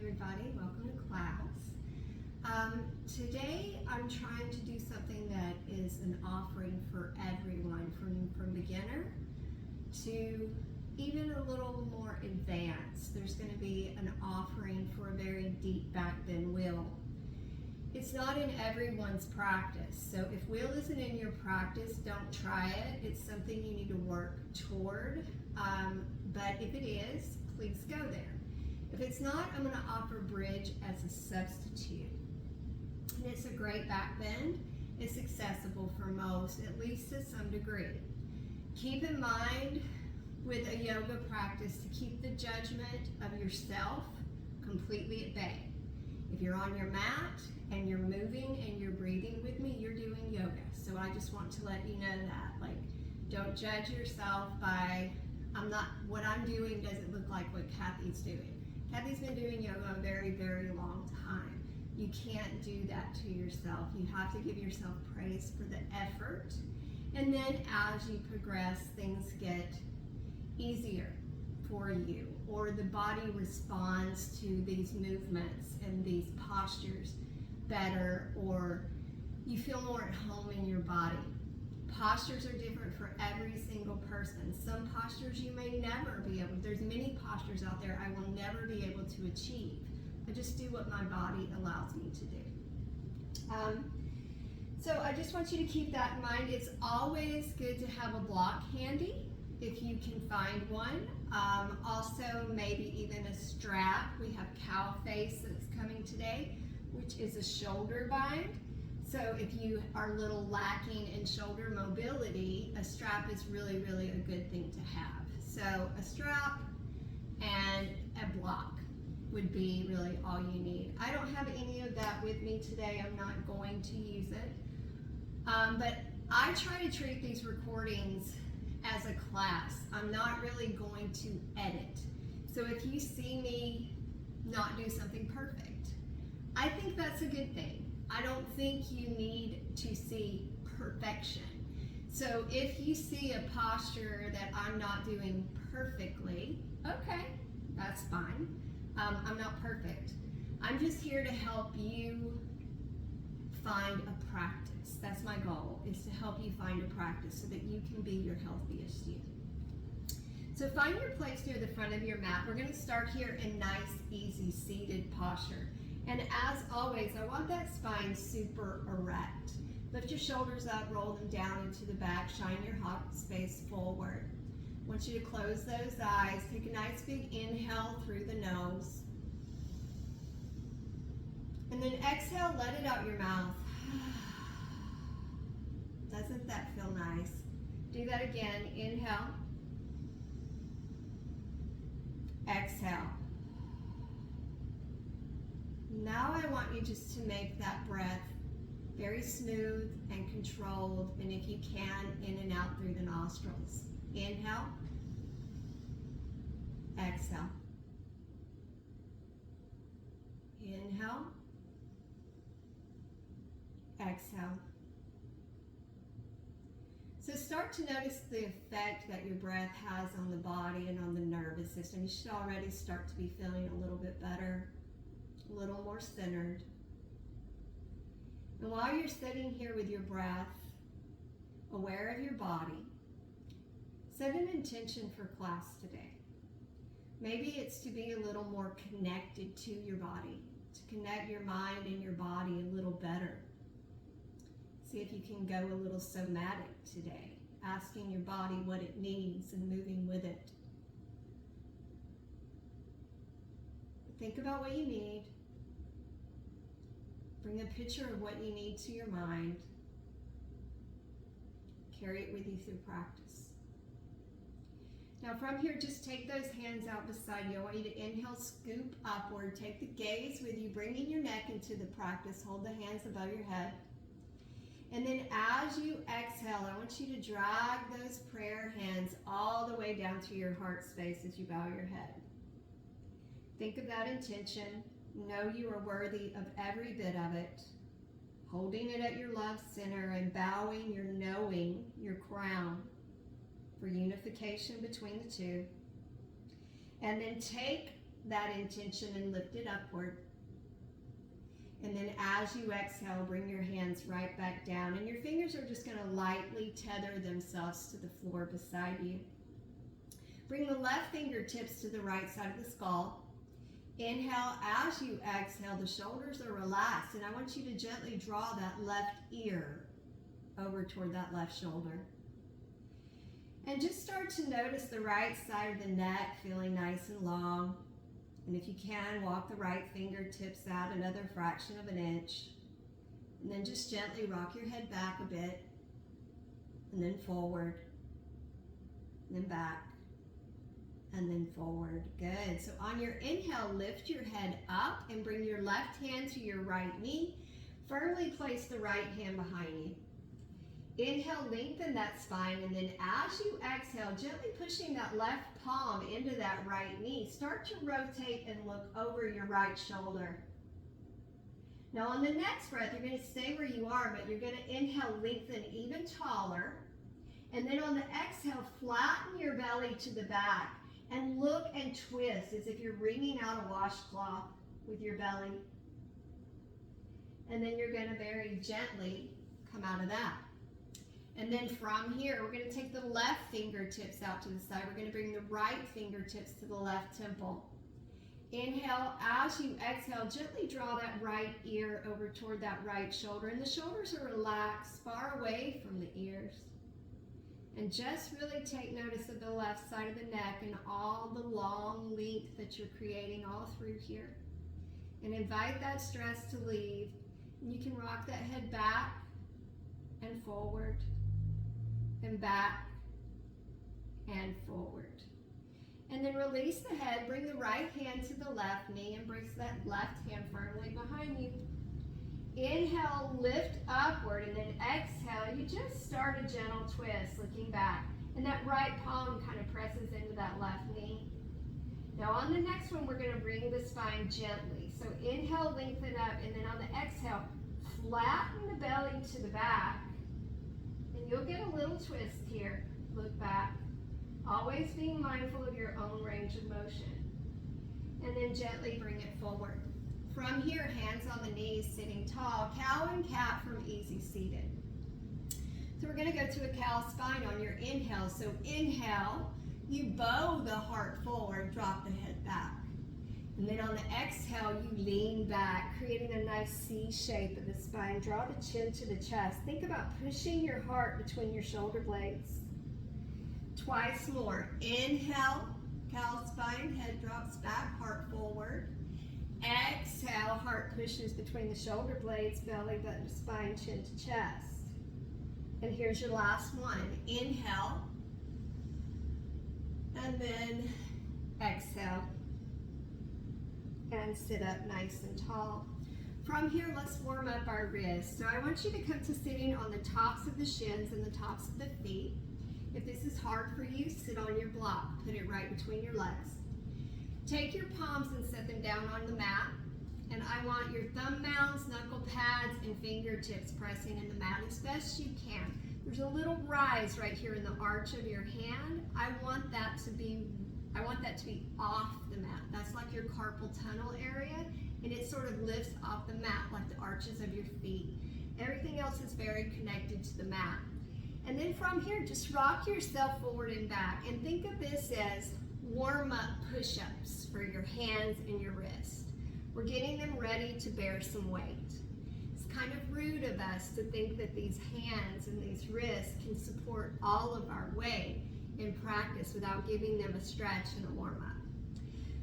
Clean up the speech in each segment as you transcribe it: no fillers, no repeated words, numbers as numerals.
everybody. Welcome to class. Today I'm trying to do something that is an offering for everyone, from beginner to even a little more advanced. There's going to be an offering for a very deep back bend wheel. It's not in everyone's practice, so if wheel isn't in your practice, don't try it. It's something you need to work toward, but if it is, please go there. If it's not, I'm going to offer bridge as a substitute. And it's a great back bend. It's accessible for most, at least to some degree. Keep in mind with a yoga practice to keep the judgment of yourself completely at bay. If you're on your mat and you're moving and you're breathing with me, you're doing yoga. So I just want to let you know that. Like, don't judge yourself by, what I'm doing doesn't look like what Kathy's doing. Kathy's been doing yoga a very, very long time. You can't do that to yourself. You have to give yourself praise for the effort. And then as you progress, things get easier for you, or the body responds to these movements and these postures better, or you feel more at home in your body. Postures are different for every single person. Some postures you may never be able, there's many postures out there I will never be able to achieve. I just do what my body allows me to do. So I just want you to keep that in mind. It's always good to have a block handy if you can find one. Also, maybe even a strap. We have cow face that's coming today, which is a shoulder bind. So if you are a little lacking in shoulder mobility, a strap is really, really a good thing to have. So a strap and a block would be really all you need. I don't have any of that with me today. I'm not going to use it. But I try to treat these recordings as a class. I'm not really going to edit. So if you see me not do something perfect, I think that's a good thing. I don't think you need to see perfection. So if you see a posture that I'm not doing perfectly, okay, that's fine. I'm not perfect. I'm just here to help you find a practice. That's my goal, is to help you find a practice so that you can be your healthiest you. So find your place near the front of your mat. We're going to start here in nice, easy, seated posture. And as always, I want that spine super erect. Lift your shoulders up, roll them down into the back, shine your heart space forward. I want you to close those eyes. Take a nice big inhale through the nose. And then exhale, let it out your mouth. Doesn't that feel nice? Do that again. Inhale. Exhale. Now I want you just to make that breath very smooth and controlled, and if you can, in and out through the nostrils. Inhale. Exhale. Inhale. Exhale. So start to notice the effect that your breath has on the body and on the nervous system. You should already start to be feeling a little bit better, a little more centered. And while you're sitting here with your breath, aware of your body, set an intention for class today. Maybe it's to be a little more connected to your body, to connect your mind and your body a little better. See if you can go a little somatic today, asking your body what it needs and moving with it. Think about what you need. Bring a picture of what you need to your mind. Carry it with you through practice. Now from here, just take those hands out beside you. I want you to inhale, scoop upward. Take the gaze with you, bringing your neck into the practice. Hold the hands above your head. And then as you exhale, I want you to drag those prayer hands all the way down to your heart space as you bow your head. Think of that intention. Know you are worthy of every bit of it. Holding it at your love center and bowing your knowing, your crown, for unification between the two. And then take that intention and lift it upward. And then as you exhale, bring your hands right back down, and your fingers are just going to lightly tether themselves to the floor beside you. Bring the left fingertips to the right side of the skull. Inhale. As you exhale, the shoulders are relaxed, and I want you to gently draw that left ear over toward that left shoulder. And just start to notice the right side of the neck feeling nice and long. And if you can, walk the right fingertips out another fraction of an inch. And then just gently rock your head back a bit. And then forward. And then back. And then forward. Good. So on your inhale, lift your head up and bring your left hand to your right knee. Firmly place the right hand behind you. Inhale, lengthen that spine, and then as you exhale, gently pushing that left palm into that right knee, start to rotate and look over your right shoulder. Now on the next breath, you're going to stay where you are, but you're going to inhale, lengthen even taller, and then on the exhale, flatten your belly to the back, and look and twist as if you're wringing out a washcloth with your belly. And then you're going to very gently come out of that. And then from here, we're going to take the left fingertips out to the side. We're going to bring the right fingertips to the left temple. Inhale. As you exhale, gently draw that right ear over toward that right shoulder. And the shoulders are relaxed, far away from the ears. And just really take notice of the left side of the neck and all the long length that you're creating all through here. And invite that stress to leave. And you can rock that head back and forward. And back and forward. And then release the head, bring the right hand to the left knee and bring that left hand firmly behind you. Inhale, lift upward, and then exhale, you just start a gentle twist, looking back. And that right palm kind of presses into that left knee. Now on the next one, we're going to bring the spine gently. So inhale, lengthen up, and then on the exhale, flatten the belly to the back. You'll get a little twist here. Look back. Always being mindful of your own range of motion. And then gently bring it forward. From here, hands on the knees, sitting tall. Cow and cat from easy seated. So we're going to go to a cow spine on your inhale. So inhale, you bow the heart forward, drop the head back. And then on the exhale, you lean back, creating a nice C shape of the spine. Draw the chin to the chest. Think about pushing your heart between your shoulder blades. Twice more. Inhale, cow spine, head drops back, heart forward. Exhale, heart pushes between the shoulder blades, belly button to spine, chin to chest. And here's your last one. Inhale, and then exhale. And sit up nice and tall. From here, let's warm up our wrists. So I want you to come to sitting on the tops of the shins and the tops of the feet. If this is hard for you, sit on your block. Put it right between your legs. Take your palms and set them down on the mat. And I want your thumb mounds, knuckle pads, and fingertips pressing in the mat as best you can. There's a little rise right here in the arch of your hand. I want that to be off the mat. That's like your carpal tunnel area, and it sort of lifts off the mat like the arches of your feet. Everything else is very connected to the mat. And then from here, just rock yourself forward and back, and think of this as warm-up push-ups for your hands and your wrists. We're getting them ready to bear some weight. It's kind of rude of us to think that these hands and these wrists can support all of our weight in practice without giving them a stretch and a warm-up.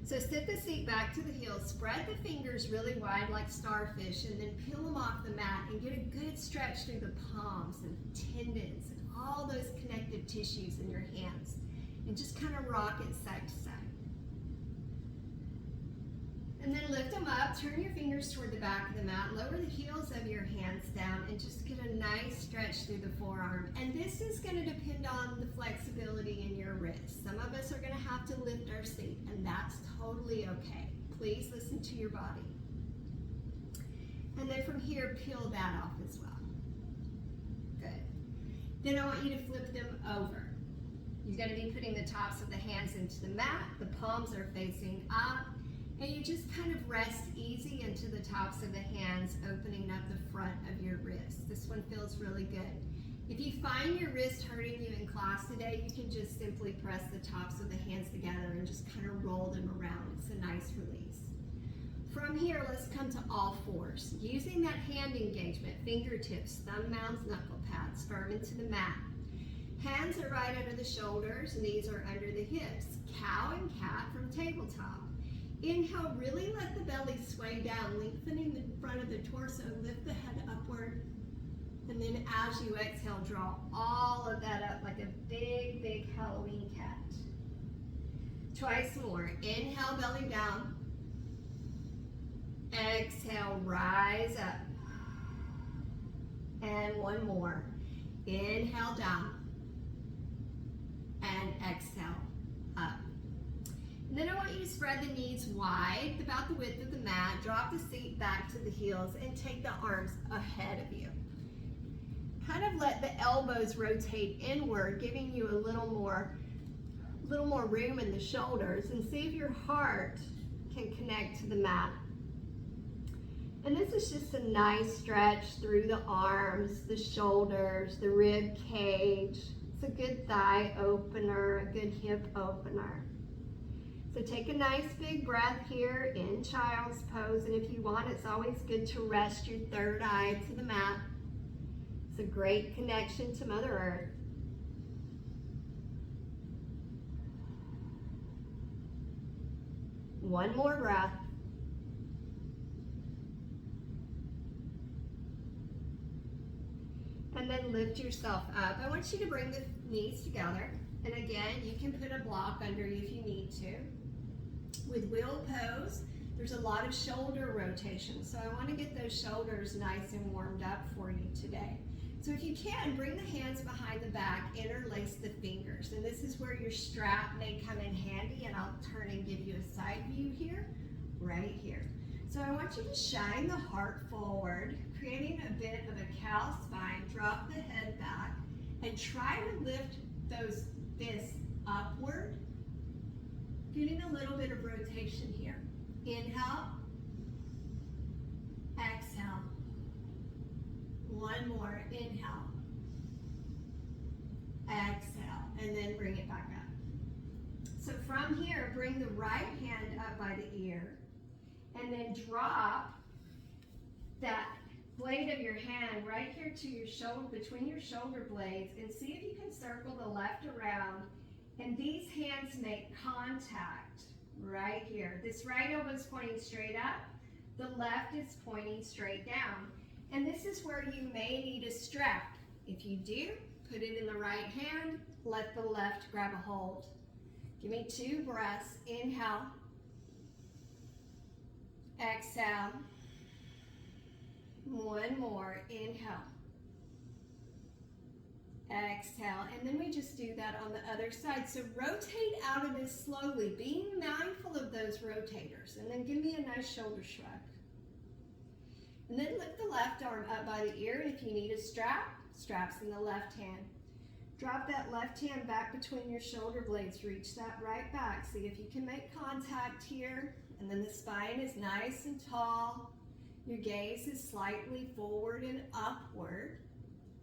So sit the seat back to the heels, spread the fingers really wide like starfish, and then peel them off the mat and get a good stretch through the palms and tendons and all those connective tissues in your hands. And just kind of rock it side to side. And then lift them up, turn your fingers toward the back of the mat, lower the heels of your hands down, and just get a nice stretch through the forearm. And this is going to depend on the flexibility in your wrists. Some of us are going to have to lift our seat, and that's totally okay. Please listen to your body. And then from here, peel that off as well. Good. Then I want you to flip them over. You're going to be putting the tops of the hands into the mat. The palms are facing up. And you just kind of rest easy into the tops of the hands, opening up the front of your wrist. This one feels really good. If you find your wrist hurting you in class today, you can just simply press the tops of the hands together and just kind of roll them around. It's a nice release. From here, let's come to all fours. Using that hand engagement, fingertips, thumb mounds, knuckle pads, firm into the mat. Hands are right under the shoulders, knees are under the hips. Cow and cat from tabletop. Inhale, really let the belly sway down, lengthening the front of the torso, lift the head upward. And then as you exhale, draw all of that up like a big, big Halloween cat. Twice more. Inhale, belly down. Exhale, rise up. And one more. Inhale, down. And exhale, up. And then I want you to spread the knees wide, about the width of the mat. Drop the seat back to the heels and take the arms ahead of you. Kind of let the elbows rotate inward, giving you a little more room in the shoulders, and see if your heart can connect to the mat. And this is just a nice stretch through the arms, the shoulders, the rib cage. It's a good thigh opener, a good hip opener. So take a nice big breath here in child's pose, and if you want, it's always good to rest your third eye to the mat. It's a great connection to Mother Earth. One more breath. And then lift yourself up. I want you to bring the knees together. And again, you can put a block under you if you need to. With wheel pose, there's a lot of shoulder rotation. So I want to get those shoulders nice and warmed up for you today. So if you can, bring the hands behind the back, interlace the fingers. And this is where your strap may come in handy, and I'll turn and give you a side view here, right here. So I want you to shine the heart forward, creating a bit of a cow spine. Drop the head back and try to lift those fists upward, getting a little bit of rotation here. Inhale, exhale. One more, inhale, exhale, and then bring it back up. So from here, bring the right hand up by the ear, and then drop that blade of your hand right here to your shoulder, between your shoulder blades, and see if you can circle the left around, and these hands make contact right here. This right elbow is pointing straight up, the left is pointing straight down. And this is where you may need a strap. If you do, put it in the right hand, let the left grab a hold. Give me 2 breaths. Inhale, exhale. One more. Inhale, exhale. And then we just do that on the other side. So rotate out of this slowly, being mindful of those rotators. And then give me a nice shoulder shrug. And then lift the left arm up by the ear, and if you need a strap, strap's in the left hand. Drop that left hand back between your shoulder blades, reach that right back. See if you can make contact here, and then the spine is nice and tall. Your gaze is slightly forward and upward,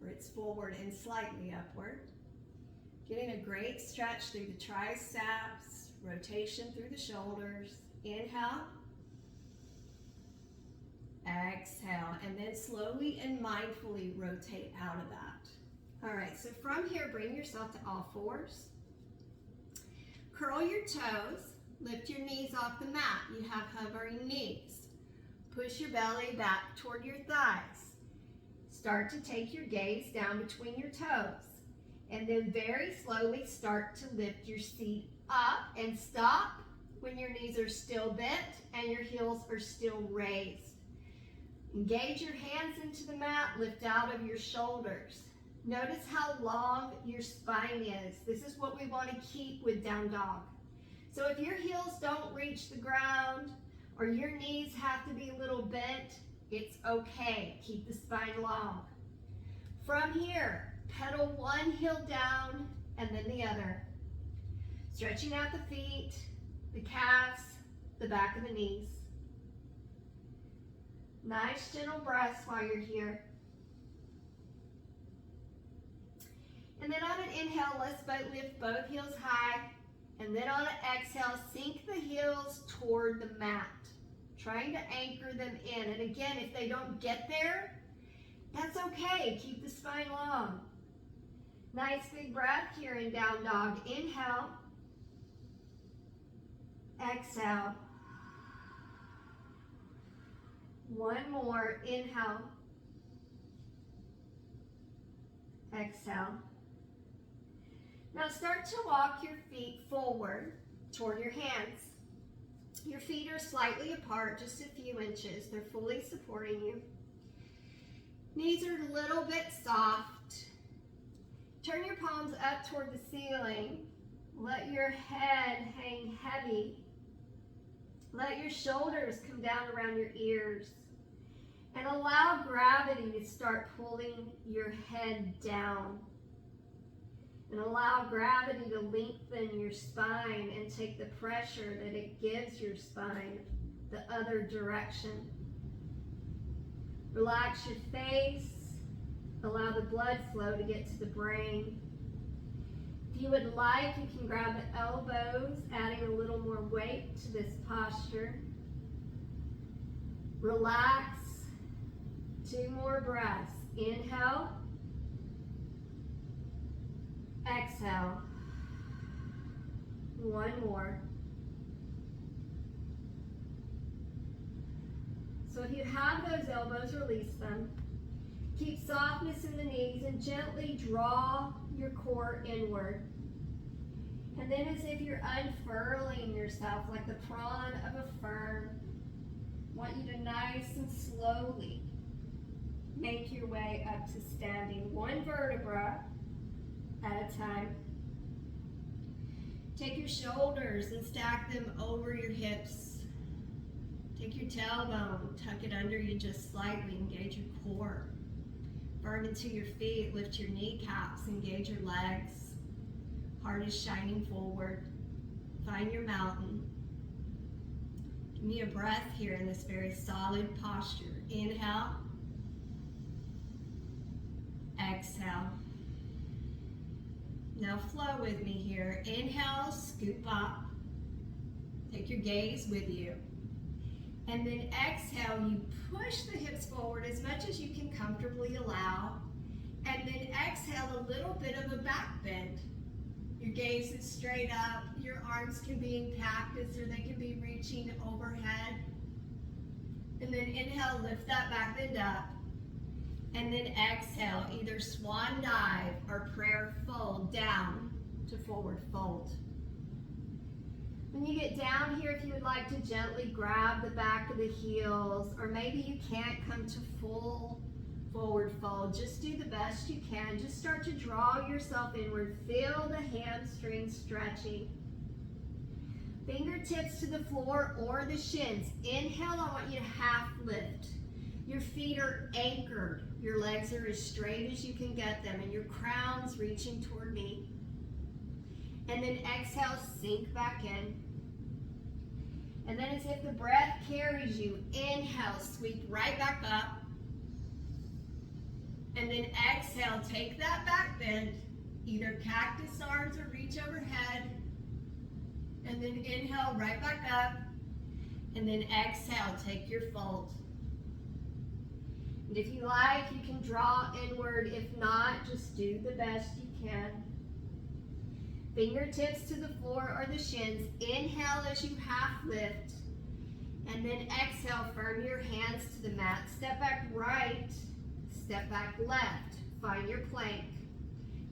or it's forward and slightly upward. Getting a great stretch through the triceps, rotation through the shoulders. Inhale, exhale, and then slowly and mindfully rotate out of that. All right, so from here, bring yourself to all fours. Curl your toes, lift your knees off the mat. You have hovering knees. Push your belly back toward your thighs. Start to take your gaze down between your toes. And then very slowly start to lift your seat up and stop when your knees are still bent and your heels are still raised. Engage your hands into the mat, lift out of your shoulders. Notice how long your spine is. This is what we want to keep with down dog. So if your heels don't reach the ground or your knees have to be a little bent, it's okay. Keep the spine long. From here, pedal one heel down and then the other. Stretching out the feet, the calves, the back of the knees. Nice gentle breaths while you're here. And then on an inhale, let's lift both heels high. And then on an exhale, sink the heels toward the mat, trying to anchor them in. And again, if they don't get there, that's okay. Keep the spine long. Nice big breath here in down dog. Inhale. Exhale. One more. Inhale. Exhale. Now start to walk your feet forward toward your hands. Your feet are slightly apart, just a few inches. They're fully supporting you. Knees are a little bit soft. Turn your palms up toward the ceiling. Let your head hang heavy. Let your shoulders come down around your ears. And allow gravity to start pulling your head down. And allow gravity to lengthen your spine and take the pressure that it gives your spine the other direction. Relax your face. Allow the blood flow to get to the brain. If you would like, you can grab the elbows, adding a little more weight to this posture. Relax. 2 more breaths. Inhale. Exhale. 1 more. So if you have those elbows, release them. Keep softness in the knees and gently draw your core inward. And then as if you're unfurling yourself like the prawn of a fern, I want you to nice and slowly make your way up to standing, 1 vertebra at a time. Take your shoulders and stack them over your hips. Take your tailbone, tuck it under you just slightly, engage your core. Firm into your feet, lift your kneecaps, engage your legs. Heart is shining forward. Find your mountain. Give me a breath here in this very solid posture. Inhale. Exhale. Now flow with me here. Inhale, scoop up. Take your gaze with you. And then exhale, you push the hips forward as much as you can comfortably allow. And then exhale, a little bit of a back bend. Your gaze is straight up. Your arms can be in cactus or they can be reaching overhead. And then inhale, lift that back bend up. And then exhale, either swan dive or prayer fold down to forward fold. When you get down here, if you would like to gently grab the back of the heels, or maybe you can't come to full forward fold, just do the best you can. Just start to draw yourself inward. Feel the hamstrings stretching. Fingertips to the floor or the shins. Inhale, I want you to half lift. Your feet are anchored. Your legs are as straight as you can get them, and your crown's reaching toward me. And then exhale, sink back in. And then as if the breath carries you, inhale, sweep right back up. And then exhale, take that back bend, either cactus arms or reach overhead. And then inhale, right back up. And then exhale, take your fold. And if you like, you can draw inward. If not, just do the best you can. Fingertips to the floor or the shins. Inhale as you half lift. And then exhale, firm your hands to the mat. Step back right, step back left. Find your plank.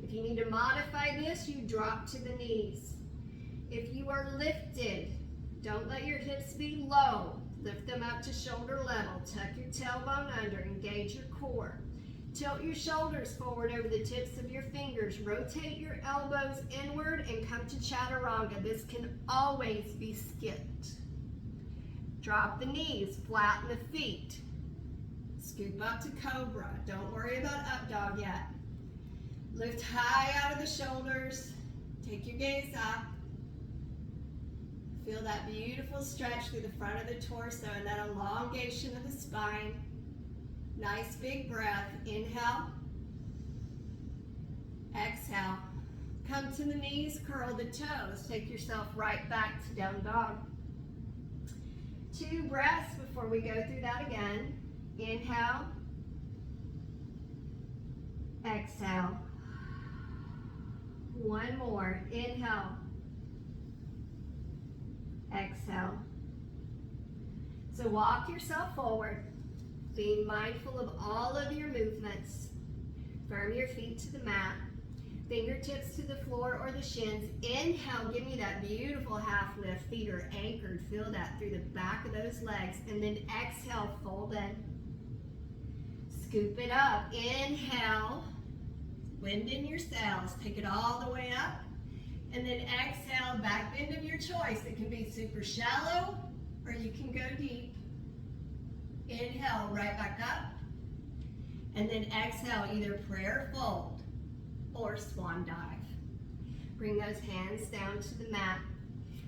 If you need to modify this, you drop to the knees. If you are lifted, don't let your hips be low. Lift them up to shoulder level. Tuck your tailbone under. Engage your core. Tilt your shoulders forward over the tips of your fingers. Rotate your elbows inward and come to chaturanga. This can always be skipped. Drop the knees, flatten the feet. Scoop up to cobra. Don't worry about up dog yet. Lift high out of the shoulders. Take your gaze up. Feel that beautiful stretch through the front of the torso and that elongation of the spine. Nice big breath. Inhale. Exhale. Come to the knees, curl the toes. Take yourself right back to down dog. 2 breaths before we go through that again. Inhale. Exhale. 1 more. Inhale. Exhale. So walk yourself forward, being mindful of all of your movements. Firm your feet to the mat, fingertips to the floor or the shins. Inhale, give me that beautiful half lift. Feet are anchored. Feel that through the back of those legs. And then exhale, fold in. Scoop it up. Inhale, wind in your sails. Take it all the way up. And then exhale, back bend of your choice. It can be super shallow or you can go deep. Inhale, right back up. And then exhale, either prayer fold or swan dive. Bring those hands down to the mat.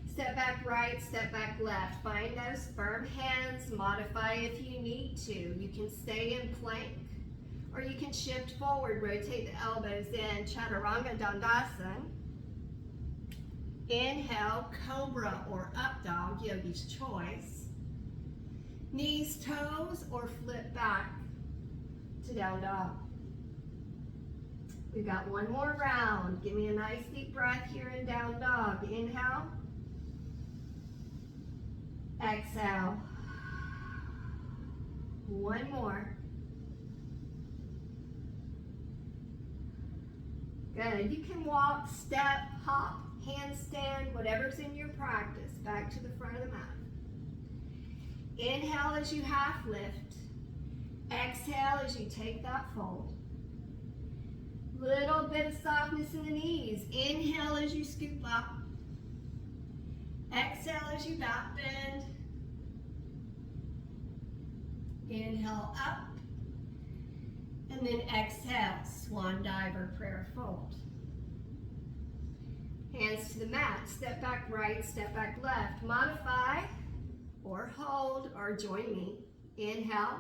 Step back right, step back left. Find those firm hands. Modify if you need to. You can stay in plank or you can shift forward. Rotate the elbows in. Chaturanga Dandasana. Inhale, cobra or up dog, yogi's choice. Knees, toes, or flip back to down dog. We've got 1 more round. Give me a nice deep breath here in down dog. Inhale. Exhale. 1 more. Good. You can walk, step, hop, handstand, whatever's in your practice. Back to the front of the mat. Inhale as you half lift. Exhale as you take that fold. Little bit of softness in the knees. Inhale as you scoop up. Exhale as you back bend. Inhale up. And then exhale, swan dive or prayer fold. Hands to the mat. Step back right, step back left. Modify or hold or join me. Inhale.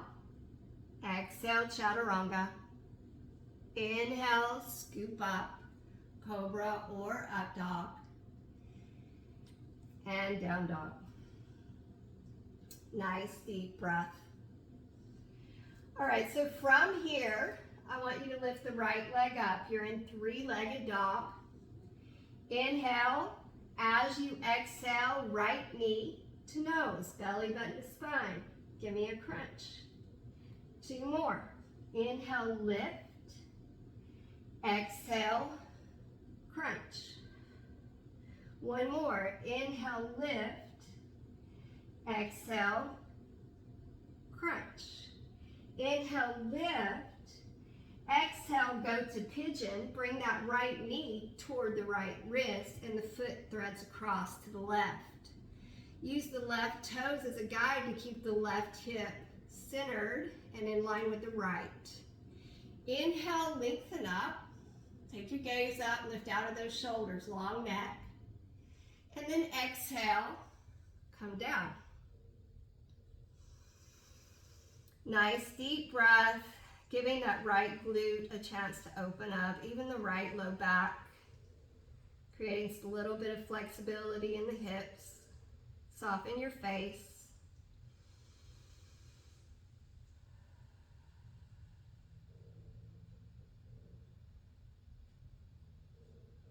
Exhale, chaturanga. Inhale, scoop up, cobra or up dog. And down dog. Nice deep breath. All right, so from here, I want you to lift the right leg up. You're in 3-legged dog. Inhale, as you exhale, right knee to nose, belly button to spine. Give me a crunch. 2 more. Inhale, lift. Exhale, crunch. 1 more. Inhale, lift. Exhale, crunch. Inhale, lift. Exhale, go to pigeon. Bring that right knee toward the right wrist and the foot threads across to the left. Use the left toes as a guide to keep the left hip centered and in line with the right. Inhale, lengthen up. Take your gaze up, lift out of those shoulders, long neck. And then exhale, come down. Nice deep breath, giving that right glute a chance to open up, even the right low back, creating a little bit of flexibility in the hips. Soften your face.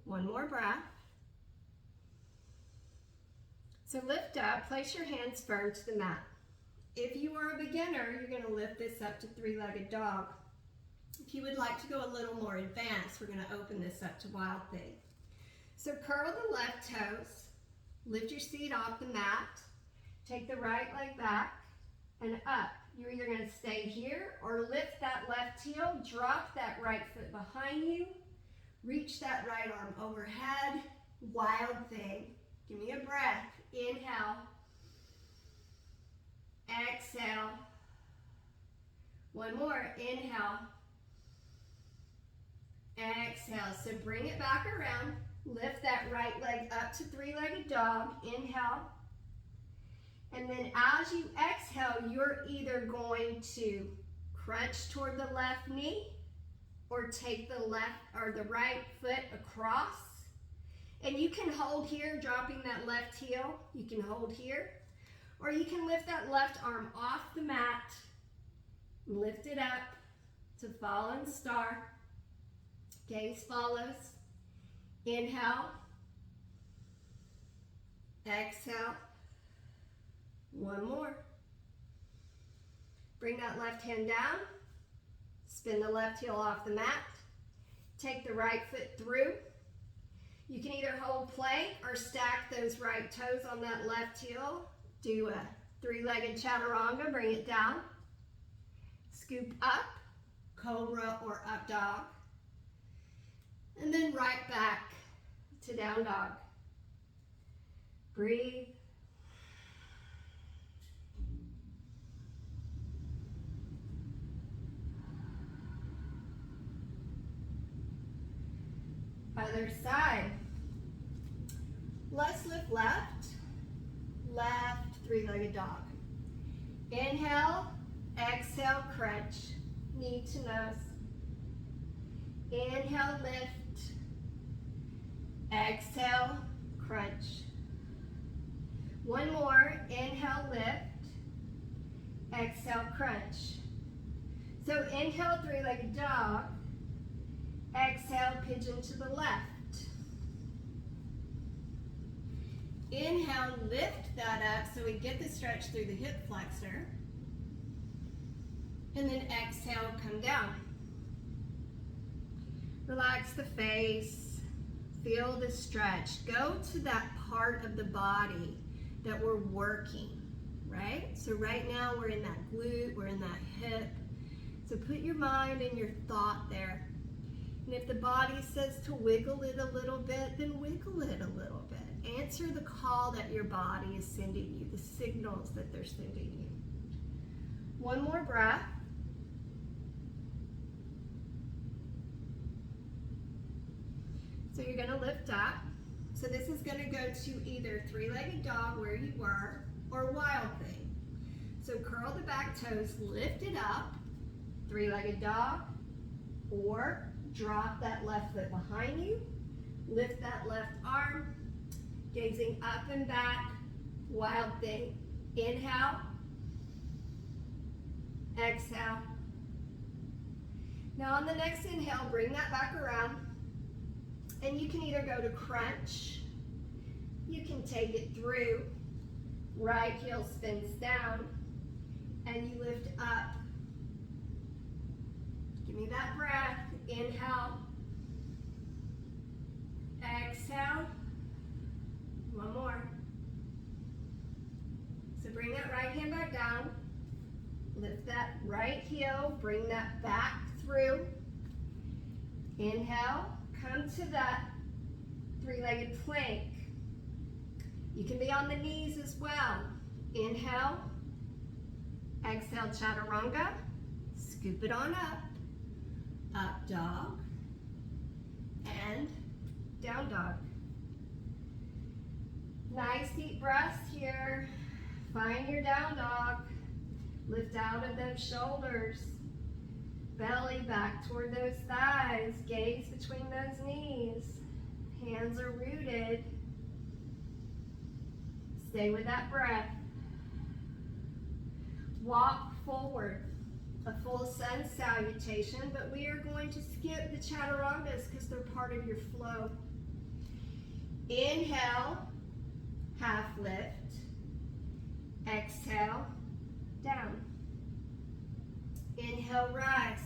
One more breath. So lift up, place your hands firm to the mat. If you are a beginner, you're going to lift this up to 3-legged dog. If you would like to go a little more advanced, we're going to open this up to wild thing. So curl the left toes, lift your seat off the mat, take the right leg back and up. You're either going to stay here or lift that left heel, drop that right foot behind you, reach that right arm overhead, wild thing. Give me a breath. Inhale. Exhale. One more. Inhale. Exhale. So bring it back around. Lift that right leg up to three-legged dog. Inhale. And then as you exhale, you're either going to crunch toward the left knee or take the left or the right foot across. And you can hold here, dropping that left heel. You can hold here. Or you can lift that left arm off the mat, lift it up to fallen star. Gaze follows. Inhale. Exhale. One more. Bring that left hand down. Spin the left heel off the mat. Take the right foot through. You can either hold plank or stack those right toes on that left heel. Do a three-legged chaturanga. Bring it down. Scoop up, cobra or up dog. And then right back to down dog. Breathe. Other side. Let's lift left, left, three-legged dog. Inhale, exhale, crunch, knee to nose. Inhale, lift, exhale, crunch. One more, inhale, lift, exhale, crunch. So inhale, three-legged dog. Exhale, pigeon to the left. Inhale, lift that up so we get the stretch through the hip flexor. And then exhale, come down. Relax the face. Feel the stretch. Go to that part of the body that we're working, right? So right now we're in that glute, we're in that hip. So put your mind and your thought there. And if the body says to wiggle it a little bit, then wiggle it a little bit. Answer the call that your body is sending you, the signals that they're sending you. One more breath. So you're going to lift up. So this is going to go to either three-legged dog where you were or wild thing. So curl the back toes, lift it up, three-legged dog, or drop that left foot behind you, lift that left arm, gazing up and back, wild thing. Inhale, exhale. Now on the next inhale, bring that back around, and you can either go to crunch, you can take it through, right heel spins down, and you lift up. Give me that breath. Inhale, exhale, one more. So bring that right hand back down, lift that right heel, bring that back through. Inhale, come to that three-legged plank. You can be on the knees as well. Inhale, exhale, chaturanga, scoop it on up dog, and down dog. Nice deep breaths here. Find your down dog. Lift out of those shoulders. Belly back toward those thighs. Gaze between those knees. Hands are rooted. Stay with that breath. Walk forward. A full sun salutation, but we are going to skip the chaturangas because they're part of your flow. Inhale, half lift. Exhale, down. Inhale, rise.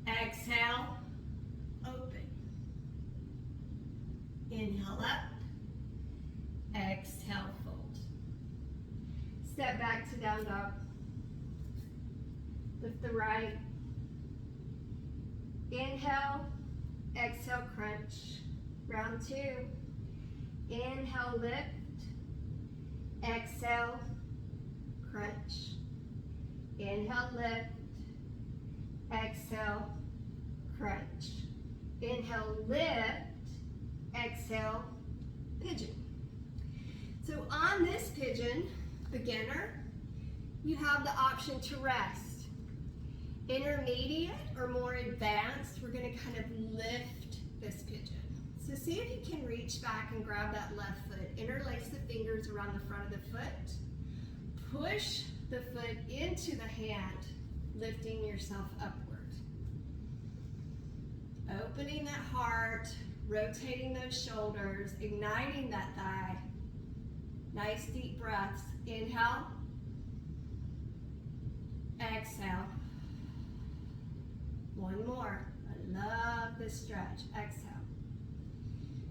Exhale, open. Inhale up. Exhale, fold. Step back to down dog. Lift the right. Inhale, exhale, crunch. Round two. Inhale, lift. Exhale, crunch. Inhale, lift. Exhale, crunch. Inhale, lift. Exhale, pigeon. So on this pigeon, beginner, you have the option to rest. Intermediate or more advanced, we're going to kind of lift this pigeon. So see if you can reach back and grab that left foot. Interlace the fingers around the front of the foot. Push the foot into the hand, lifting yourself upward. Opening that heart, rotating those shoulders, igniting that thigh. Nice deep breaths. Inhale. Exhale. One more. I love this stretch. Exhale.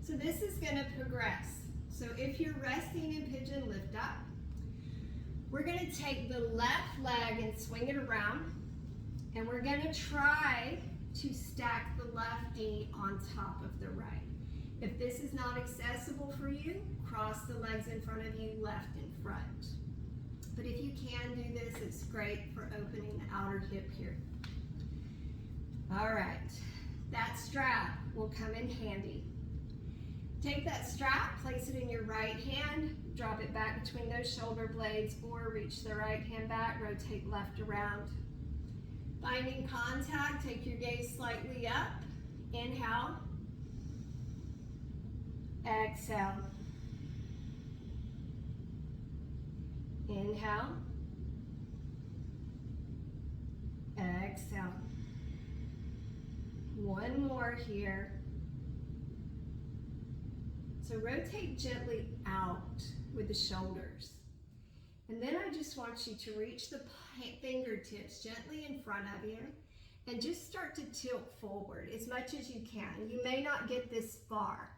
So this is going to progress. So if you're resting in pigeon, lift up. We're going to take the left leg and swing it around. And we're going to try to stack the left knee on top of the right. If this is not accessible for you, cross the legs in front of you, left and front. But if you can do this, it's great for opening the outer hip here. All right, that strap will come in handy. Take that strap, place it in your right hand, drop it back between those shoulder blades, or reach the right hand back, rotate left around. Finding contact, take your gaze slightly up. Inhale. Exhale. Inhale. Exhale. One more here. So rotate gently out with the shoulders. And then I just want you to reach the fingertips gently in front of you and just start to tilt forward as much as you can. You may not get this far.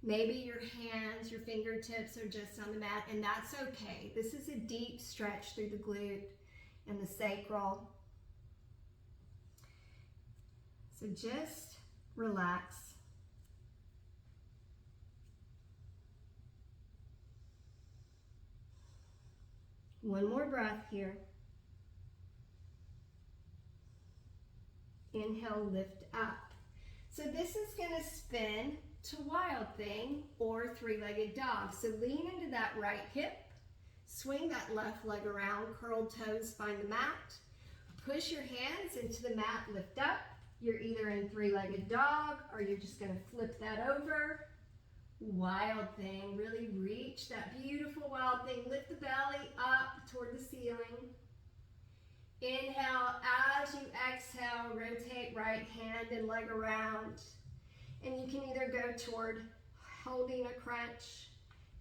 Maybe your hands, your fingertips are just on the mat, and that's okay. This is a deep stretch through the glute and the sacral. So just relax. One more breath here. Inhale, lift up. So this is going to spin to wild thing or three-legged dog. So lean into that right hip, swing that left leg around, curled toes find the mat, push your hands into the mat, lift up. You're either in three-legged dog or you're just going to flip that over. Wild thing, really reach that beautiful wild thing. Lift the belly up toward the ceiling. Inhale, as you exhale, rotate right hand and leg around. And you can either go toward holding a crunch,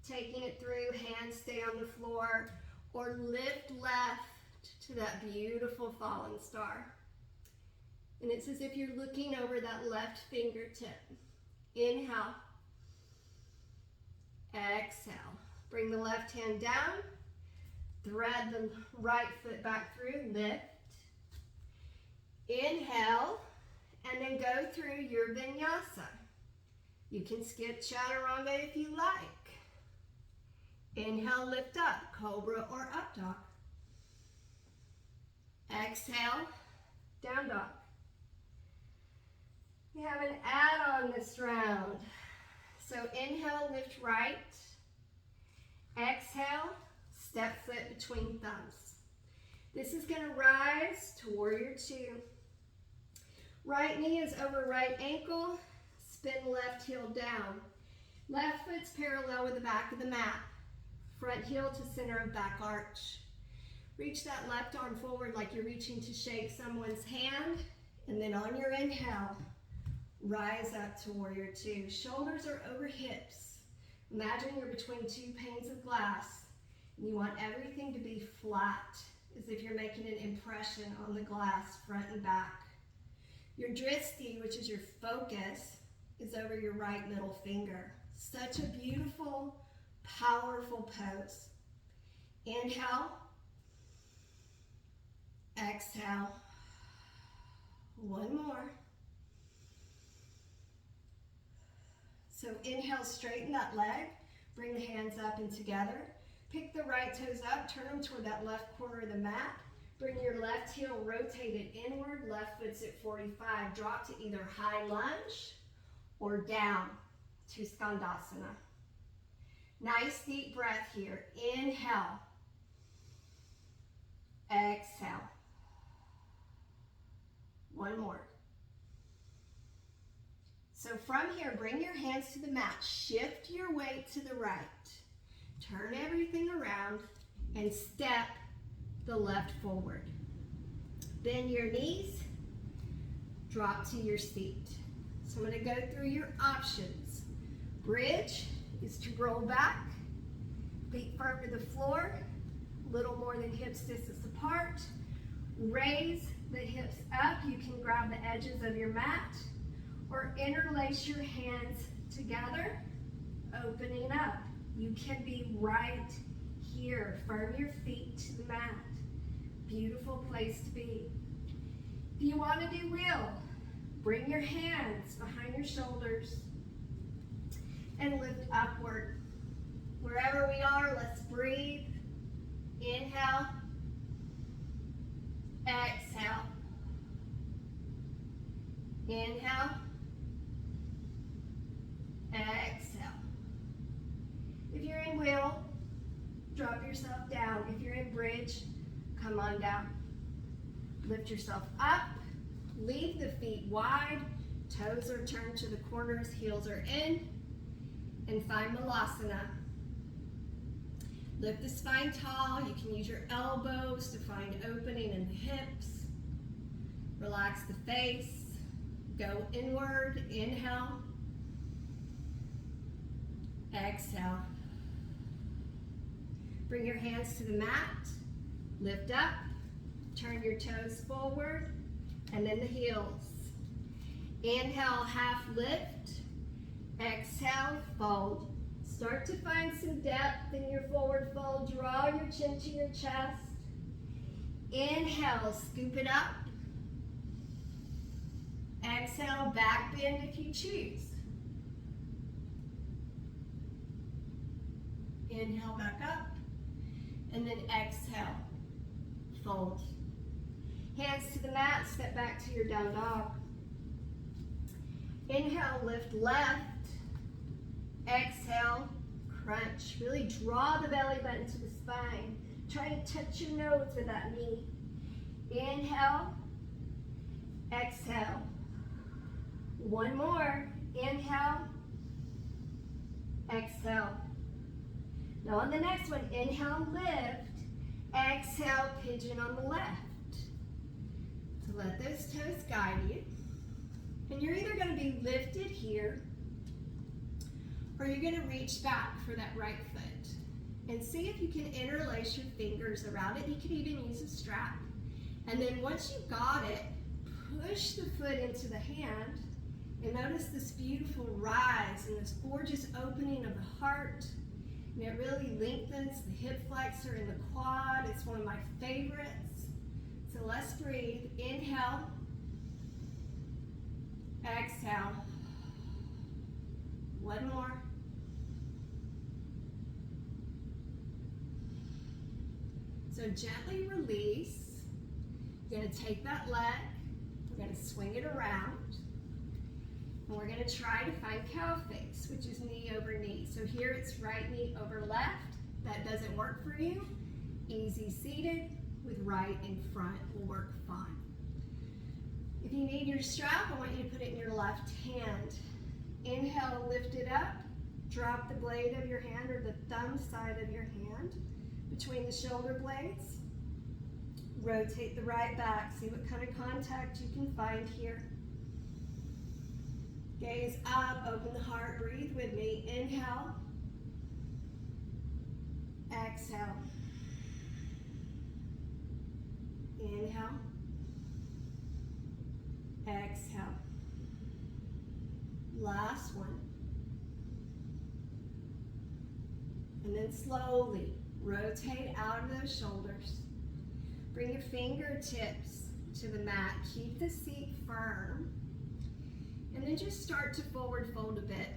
taking it through, hands stay on the floor, or lift left to that beautiful fallen star. And it's as if you're looking over that left fingertip. Inhale. Exhale. Bring the left hand down. Thread the right foot back through. Lift. Inhale. And then go through your vinyasa. You can skip chaturanga if you like. Inhale, lift up, cobra or up dog. Exhale, down dog. We have an add-on this round. So inhale, lift right. Exhale, step foot between thumbs. This is going to rise to warrior two. Right knee is over right ankle. Spin left heel down. Left foot's parallel with the back of the mat. Front heel to center of back arch. Reach that left arm forward like you're reaching to shake someone's hand. And then on your inhale, rise up to warrior two. Shoulders are over hips. Imagine you're between two panes of glass. And you want everything to be flat, as if you're making an impression on the glass, front and back. Your drishti, which is your focus, is over your right middle finger. Such a beautiful, powerful pose. Inhale. Exhale. One more. So inhale, straighten that leg. Bring the hands up and together. Pick the right toes up, turn them toward that left corner of the mat. Bring your left heel rotated inward, left foot's at 45. Drop to either high lunge or down to Skandasana. Nice deep breath here. Inhale. Exhale. One more. So from here, bring your hands to the mat. Shift your weight to the right. Turn everything around and step the left forward. Bend your knees. Drop to your seat. So I'm going to go through your options. Bridge is to roll back. Feet firm to the floor. A little more than hips distance apart. Raise the hips up. You can grab the edges of your mat. Or interlace your hands together, opening up. You can be right here. Firm your feet to the mat. Beautiful place to be. If you want to do wheel, bring your hands behind your shoulders and lift upward. Wherever we are, let's breathe. Inhale. Exhale. Inhale. Exhale. If you're in wheel, drop yourself down. If you're in bridge, come on down. Lift yourself up. Leave the feet wide. Toes are turned to the corners. Heels are in. And find Malasana. Lift the spine tall. You can use your elbows to find opening in the hips. Relax the face. Go inward. Inhale. Exhale. Bring your hands to the mat. Lift up. Turn your toes forward. And then the heels. Inhale, half lift. Exhale, fold. Start to find some depth in your forward fold. Draw your chin to your chest. Inhale, scoop it up. Exhale, back bend if you choose. Inhale, back up. And then exhale, fold. Hands to the mat, step back to your down dog. Inhale, lift left. Exhale, crunch. Really draw the belly button to the spine. Try to touch your nose with that knee. Inhale, exhale. One more. Inhale, exhale. Now on the next one, inhale, lift. Exhale, pigeon on the left. So let those toes guide you. And you're either going to be lifted here, or you're going to reach back for that right foot. And see if you can interlace your fingers around it. You could even use a strap. And then once you've got it, push the foot into the hand. And notice this beautiful rise and this gorgeous opening of the heart. And it really lengthens the hip flexor and the quad. It's one of my favorites. So let's breathe. Inhale. Exhale. One more. So gently release. You're going to take that leg. We're going to swing it around. And we're going to try to find cow face, which is knee over knee. So here it's right knee over left. That doesn't work for you. Easy seated with right in front will work fine. If you need your strap, I want you to put it in your left hand. Inhale, lift it up. Drop the blade of your hand or the thumb side of your hand between the shoulder blades. Rotate the right back. See what kind of contact you can find here. Gaze up, open the heart, breathe with me. Inhale. Exhale. Inhale. Exhale. Last one. And then slowly rotate out of those shoulders. Bring your fingertips to the mat. Keep the seat firm. And then just start to forward fold a bit.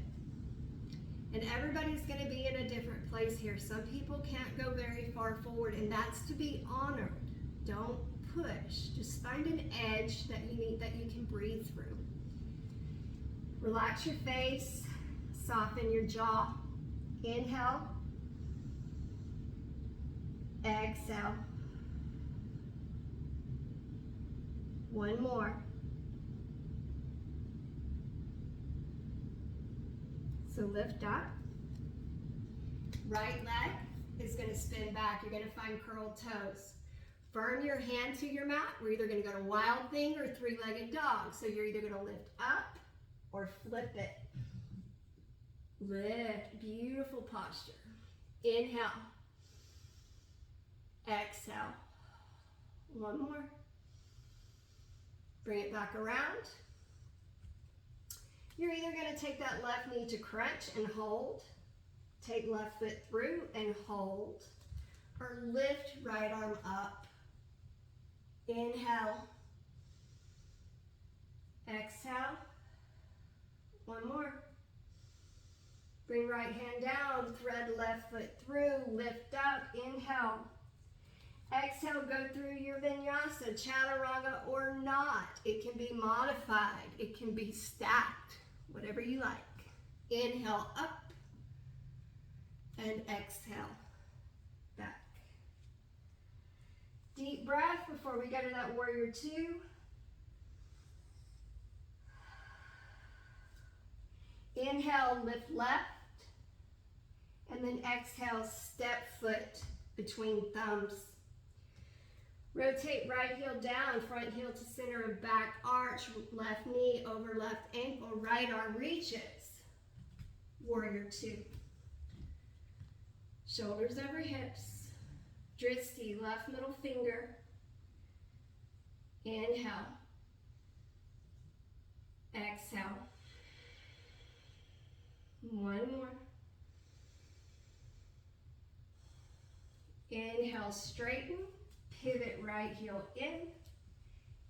And everybody's going to be in a different place here. Some people can't go very far forward, and that's to be honored. Don't push. Just find an edge that you need, that you can breathe through. Relax your face, soften your jaw. Inhale, exhale. One more. So lift up. Right leg is going to spin back. You're going to find curled toes. Firm your hand to your mat. We're either going to go to wild thing or three-legged dog. So you're either going to lift up or flip it. Lift. Beautiful posture. Inhale. Exhale. One more. Bring it back around. You're either going to take that left knee to crunch and hold. Take left foot through and hold. Or lift right arm up. Inhale. Exhale. One more. Bring right hand down, thread left foot through, lift up, inhale. Exhale, go through your vinyasa, chaturanga or not. It can be modified, it can be stacked, whatever you like. Inhale up and exhale back. Deep breath before we go to that warrior two. Inhale, lift left, and then exhale, step foot between thumbs. Rotate right heel down, front heel to center of back arch, left knee over left ankle, right arm reaches. Warrior two. Shoulders over hips. Drishti, left middle finger. Inhale. Exhale. One more. Inhale, straighten, pivot right heel in.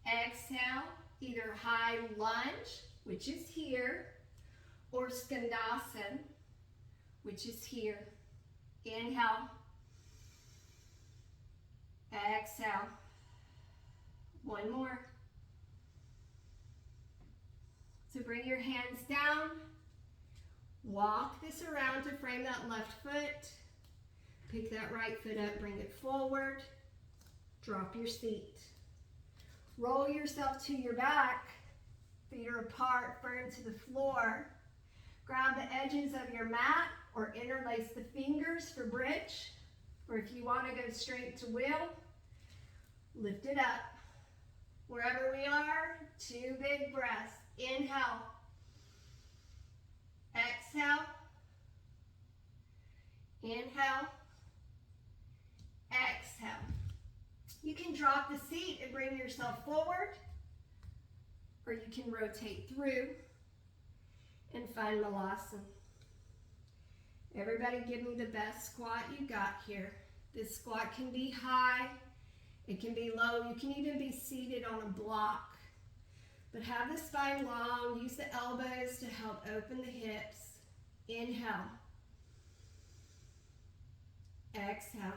Exhale, either high lunge, which is here, or skandasana, which is here. Inhale. Exhale. One more. So bring your hands down. Walk this around to frame that left foot. Pick that right foot up, bring it forward. Drop your seat. Roll yourself to your back. Feet are apart, firm to the floor. Grab the edges of your mat or interlace the fingers for bridge. Or if you want to go straight to wheel, lift it up. Wherever we are, two big breaths. Inhale. Exhale. Inhale. Exhale. You can drop the seat and bring yourself forward, or you can rotate through and find Malasana. Everybody give me the best squat you got here. This squat can be high, it can be low, you can even be seated on a block. But have the spine long, use the elbows to help open the hips. Inhale. Exhale.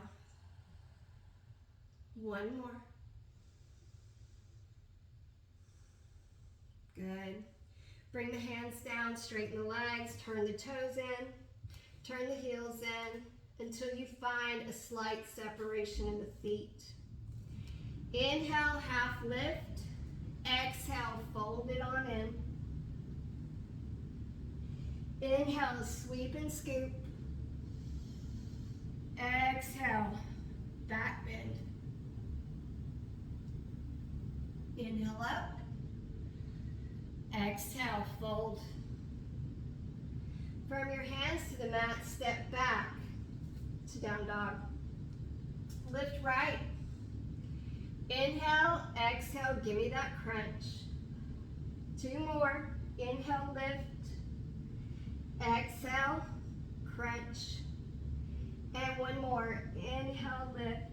One more. Good. Bring the hands down, straighten the legs, turn the toes in, turn the heels in until you find a slight separation in the feet. Inhale, half lift. Exhale, fold it on in. Inhale, sweep and scoop. Exhale, back bend. Inhale up. Exhale, fold. Firm your hands to the mat, step back to down dog. Lift right. Inhale, exhale, give me that crunch. Two more. Inhale, lift. Exhale, crunch. And one more. Inhale, lift.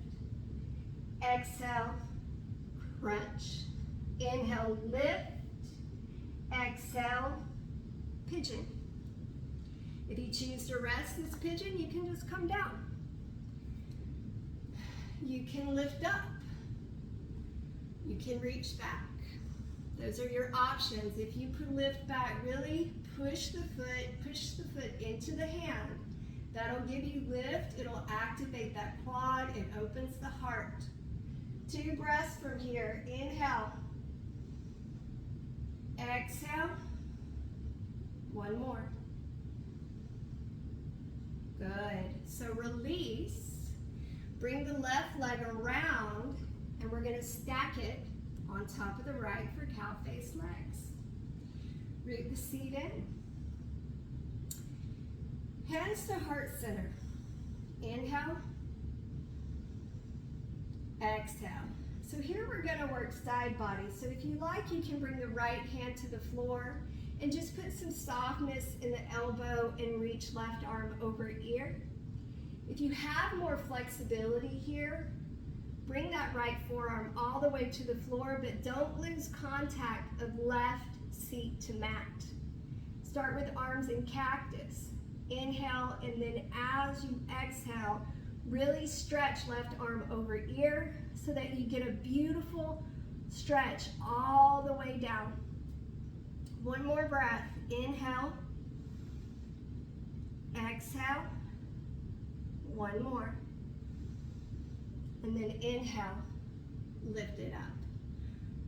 Exhale, crunch. Inhale, lift. Exhale, pigeon. If you choose to rest this pigeon, you can just come down. You can lift up. You can reach back. Those are your options. If you could lift back, really push the foot into the hand. That'll give you lift. It'll activate that quad. It opens the heart. 2 breaths from here. Inhale. Exhale. 1 more. Good. So release. Bring the left leg around, and we're going to stack it on top of the right for cow face legs. Root the seat in. Hands to heart center. Inhale. Exhale. So here we're going to work side body. So if you like, you can bring the right hand to the floor and just put some softness in the elbow and reach left arm over ear. If you have more flexibility here, bring that right forearm all the way to the floor, but don't lose contact of left seat to mat. Start with arms in cactus. Inhale, and then as you exhale, really stretch left arm over ear so that you get a beautiful stretch all the way down. 1 more breath. Inhale. Exhale. 1 more. And then inhale. Lift it up.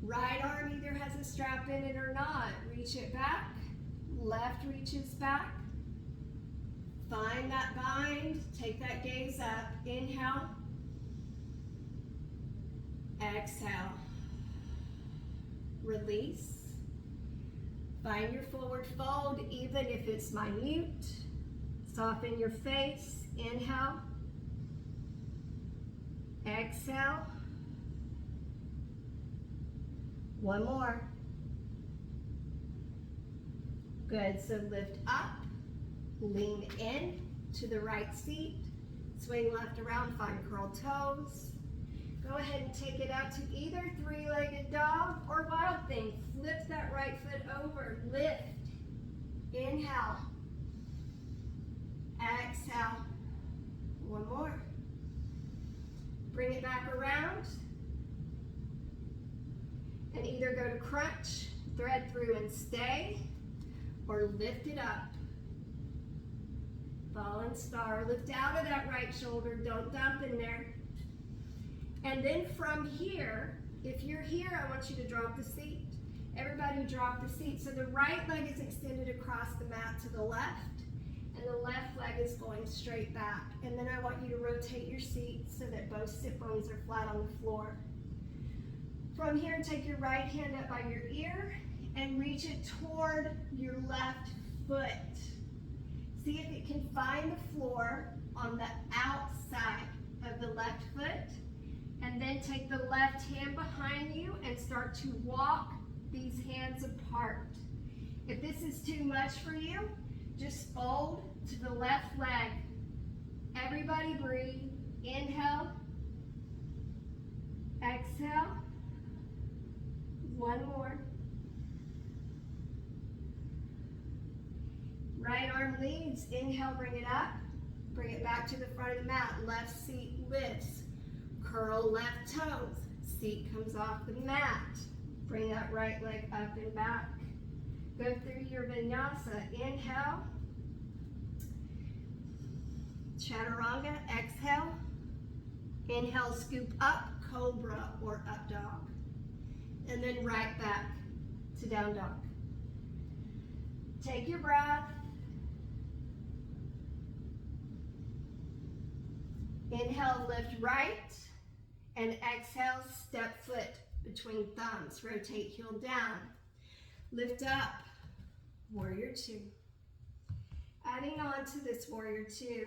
Right arm either has a strap in it or not. Reach it back. Left reaches back. Find that bind. Take that gaze up. Inhale. Exhale. Release. Find your forward fold, even if it's minute. Soften your face. Inhale. Exhale. 1 more. Good. So lift up. Lean in to the right seat. Swing left around. Find curled toes. Go ahead and take it out to either 3-legged dog or wild thing. Flip that right foot over. Lift. Inhale. Exhale. 1 more. Bring it back around. And either go to crunch, thread through and stay, or lift it up. Fallen star. Lift out of that right shoulder. Don't dump in there. And then from here, if you're here, I want you to drop the seat. Everybody drop the seat. So the right leg is extended across the mat to the left, and the left leg is going straight back. And then I want you to rotate your seat so that both sit bones are flat on the floor. From here, take your right hand up by your ear and reach it toward your left foot. See if it can find the floor on the outside of the left foot. And then take the left hand behind you and start to walk these hands apart. If this is too much for you, just fold to the left leg. Everybody breathe. Inhale. Exhale. 1 more. Right arm leads. Inhale, bring it up. Bring it back to the front of the mat. Left seat lifts. Curl left toes. Seat comes off the mat. Bring that right leg up and back. Go through your vinyasa. Inhale. Chaturanga. Exhale. Inhale, scoop up, cobra or up dog. And then right back to down dog. Take your breath. Inhale, lift right. And exhale, step foot between thumbs. Rotate heel down. Lift up, warrior 2. Adding on to this warrior 2,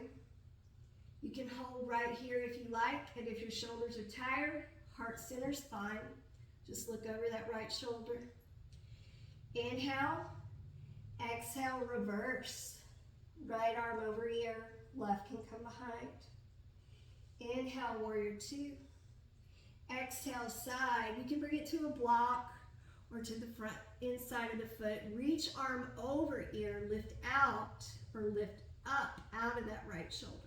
you can hold right here if you like, and if your shoulders are tired, heart center's fine. Just look over that right shoulder. Inhale, exhale, reverse. Right arm over ear, left can come behind. Inhale, warrior 2. Exhale, side. You can bring it to a block or to the front, inside of the foot. Reach arm over ear, lift out or lift up out of that right shoulder.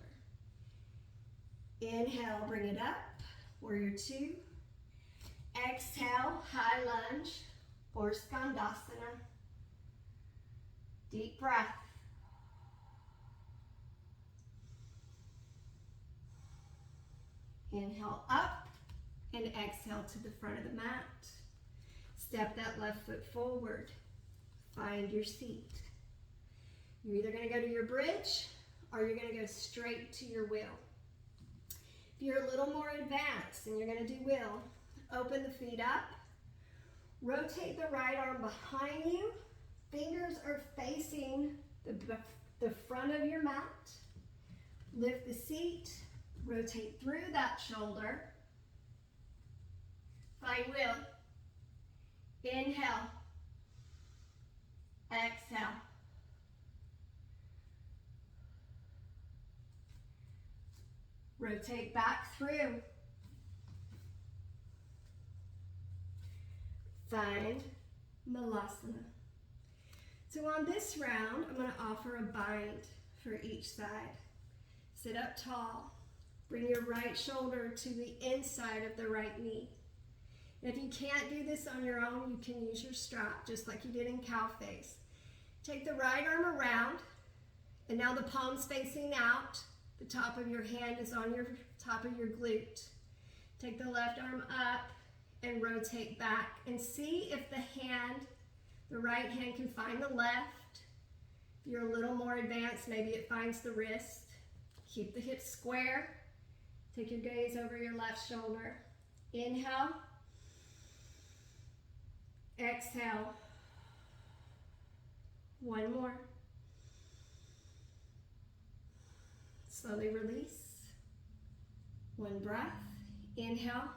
Inhale, bring it up, warrior 2. Exhale, high lunge, or Skandasana. Deep breath. Inhale up and exhale to the front of the mat. Step that left foot forward. Find your seat. You're either going to go to your bridge or you're going to go straight to your wheel. If you're a little more advanced and you're going to do wheel, open the feet up. Rotate the right arm behind you. Fingers are facing the front of your mat. Lift the seat. Rotate through that shoulder. Find wheel. Inhale. Exhale. Rotate back through. Find Malasana. So on this round, I'm going to offer a bind for each side. Sit up tall. Bring your right shoulder to the inside of the right knee. And if you can't do this on your own, you can use your strap, just like you did in cow face. Take the right arm around, and now the palm's facing out. The top of your hand is on your top of your glute. Take the left arm up and rotate back. And see if the right hand can find the left. If you're a little more advanced, maybe it finds the wrist. Keep the hips square. Take your gaze over your left shoulder. Inhale. Exhale. One more. Slowly release. One breath. Inhale.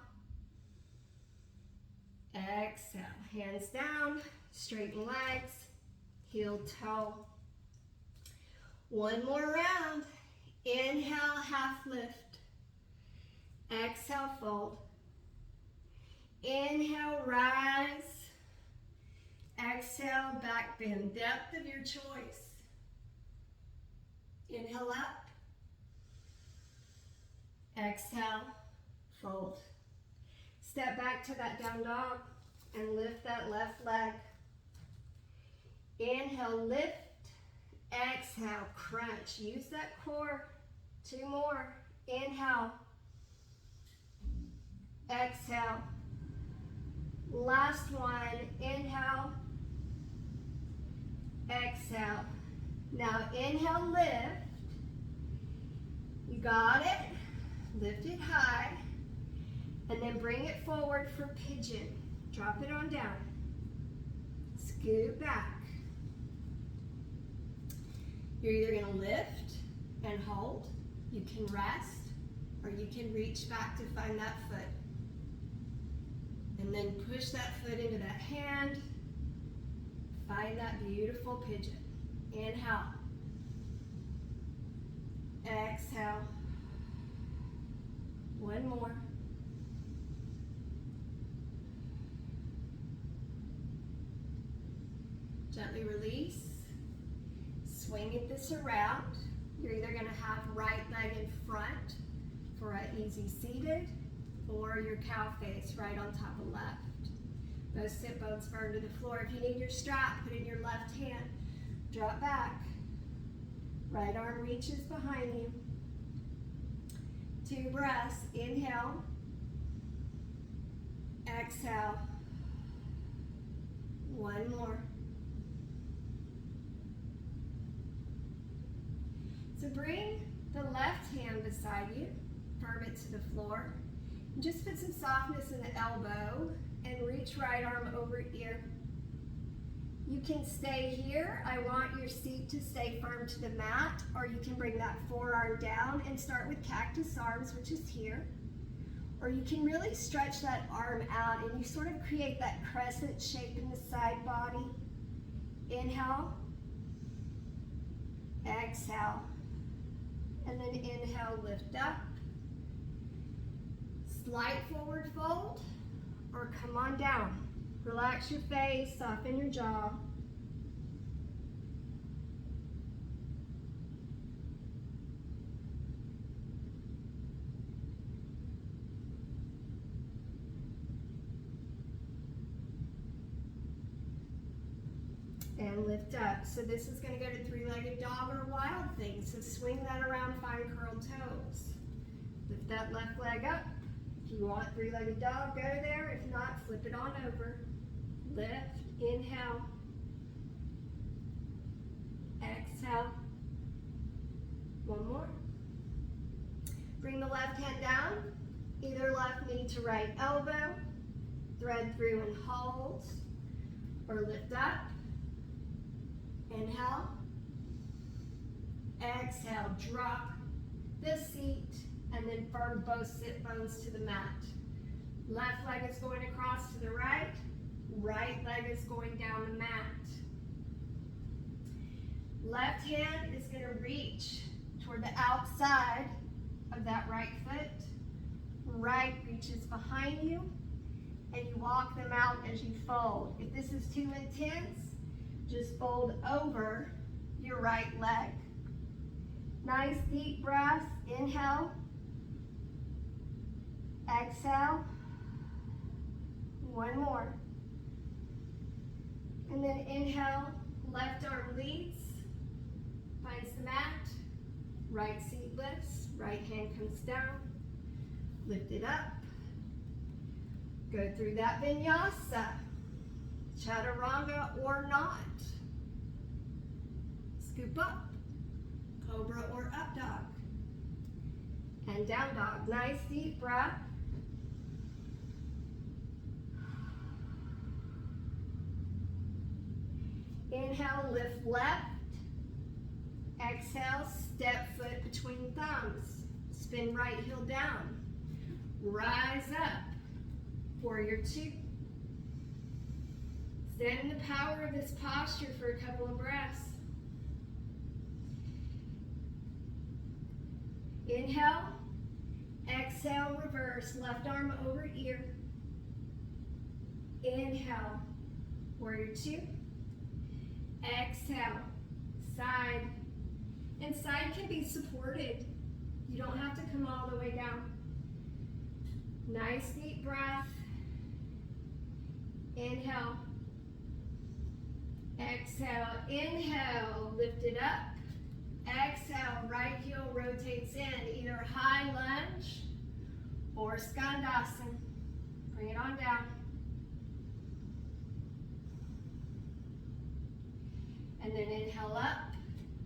Exhale. Hands down. Straighten legs. Heel toe. One more round. Inhale, half lift. Exhale, fold. Inhale, rise. Exhale, back bend. Depth of your choice. Inhale up. Exhale, fold. Step back to that down dog and lift that left leg. Inhale, lift. Exhale, crunch. Use that core. Two more. Inhale. Exhale. Last one. Inhale. Exhale. Now inhale, lift. You got it. Lift it high. And then bring it forward for pigeon. Drop it on down. Scoot back. You're either going to lift and hold, you can rest, or you can reach back to find that foot. And then push that foot into that hand. Find that beautiful pigeon. Inhale. Exhale. One more. Gently release. Swing this around. You're either going to have right leg in front for an easy seated, or your cow face right on top of left. Both sit bones firm to the floor. If you need your strap, put it in your left hand. Drop back. Right arm reaches behind you. 2 breaths. Inhale. Exhale. One more. So bring the left hand beside you, firm it to the floor, and just put some softness in the elbow and reach right arm over ear. You can stay here. I want your seat to stay firm to the mat, or you can bring that forearm down and start with cactus arms, which is here. Or you can really stretch that arm out and you sort of create that crescent shape in the side body. Inhale. Exhale. And then inhale, lift up. Slight forward fold, or come on down. Relax your face, soften your jaw. lift up. So this is going to go to three-legged dog or wild thing. So swing that around, find curled toes. Lift that left leg up. If you want three-legged dog, go there. If not, flip it on over. Lift, inhale. Exhale. One more. Bring the left hand down, either left knee to right elbow. Thread through and hold, or lift up. Inhale. Exhale, drop the seat, and then firm both sit bones to the mat. Left leg is going across to the right. Right leg is going down the mat. Left hand is going to reach toward the outside of that right foot. Right reaches behind you, and you walk them out as you fold. If this is too intense, just fold over your right leg. Nice deep breath. Inhale. Exhale. One more. And then inhale, left arm leads, finds the mat, right seat lifts, right hand comes down, lift it up, go through that vinyasa, chaturanga or not, scoop up, cobra or up dog, and down dog. Nice deep breath. Inhale, lift left. Exhale, step foot between thumbs. Spin right heel down. Rise up. Warrior two. Stand in the power of this posture for a couple of breaths. Inhale. Exhale, reverse. Left arm over ear. Inhale. Warrior two. Exhale, side. And side can be supported. You don't have to come all the way down. Nice deep breath. Inhale. Exhale. Inhale, lift it up. Exhale, right heel rotates in, either high lunge or skandasana. Bring it on down. And then inhale up,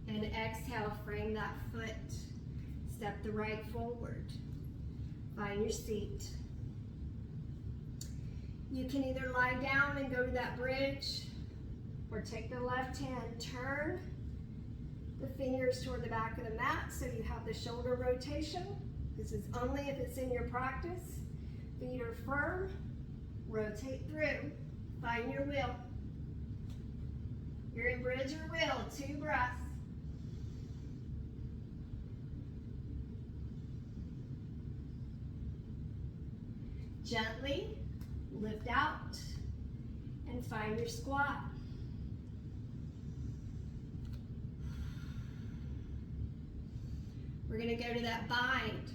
and exhale, frame that foot. Step the right forward. Find your seat. You can either lie down and go to that bridge, or take the left hand, turn the fingers toward the back of the mat so you have the shoulder rotation. This is only if it's in your practice. Feet are firm, rotate through, find your wheel. You're in bridge or wheel, 2 breaths. Gently lift out and find your squat. We're going to go to that bind.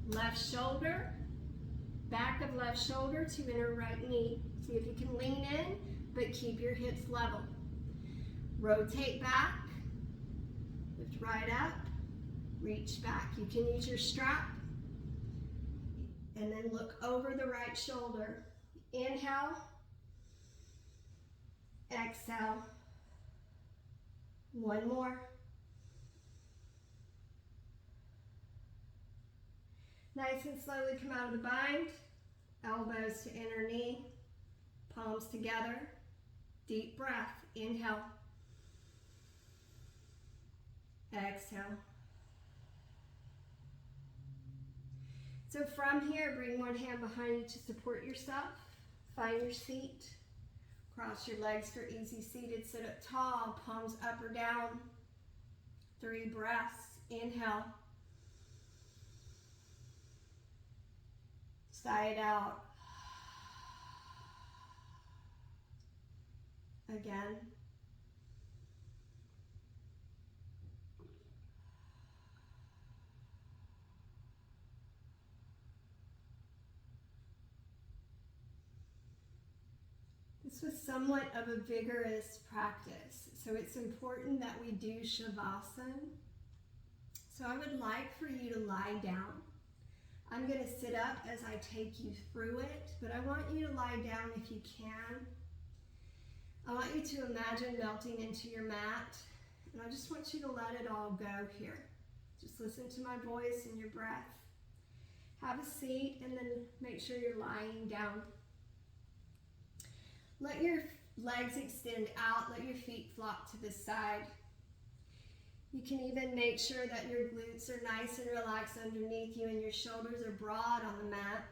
Left shoulder, back of left shoulder to inner right knee. See if you can lean in, but keep your hips level. Rotate back, lift right up, reach back. You can use your strap, and then look over the right shoulder. Inhale, exhale. One more. Nice and slowly come out of the bind. Elbows to inner knee, palms together. Deep breath. Inhale. Exhale. So from here, bring one hand behind you to support yourself. Find your seat. Cross your legs for easy seated. Sit up tall, palms up or down. 3 breaths. Inhale. Sigh it out. Again. This was somewhat of a vigorous practice, so it's important that we do Shavasana. So I would like for you to lie down. I'm going to sit up as I take you through it, but I want you to lie down if you can. I want you to imagine melting into your mat, and I just want you to let it all go here. Just listen to my voice and your breath. Have a seat and then make sure you're lying down. Let your legs extend out, let your feet flop to the side. You can even make sure that your glutes are nice and relaxed underneath you and your shoulders are broad on the mat.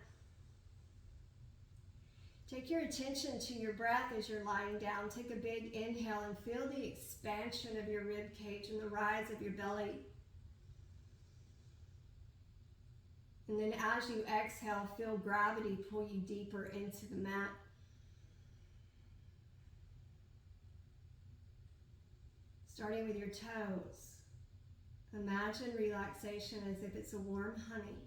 Take your attention to your breath as you're lying down. Take a big inhale and feel the expansion of your rib cage and the rise of your belly. And then as you exhale, feel gravity pull you deeper into the mat. Starting with your toes. Imagine relaxation as if it's a warm honey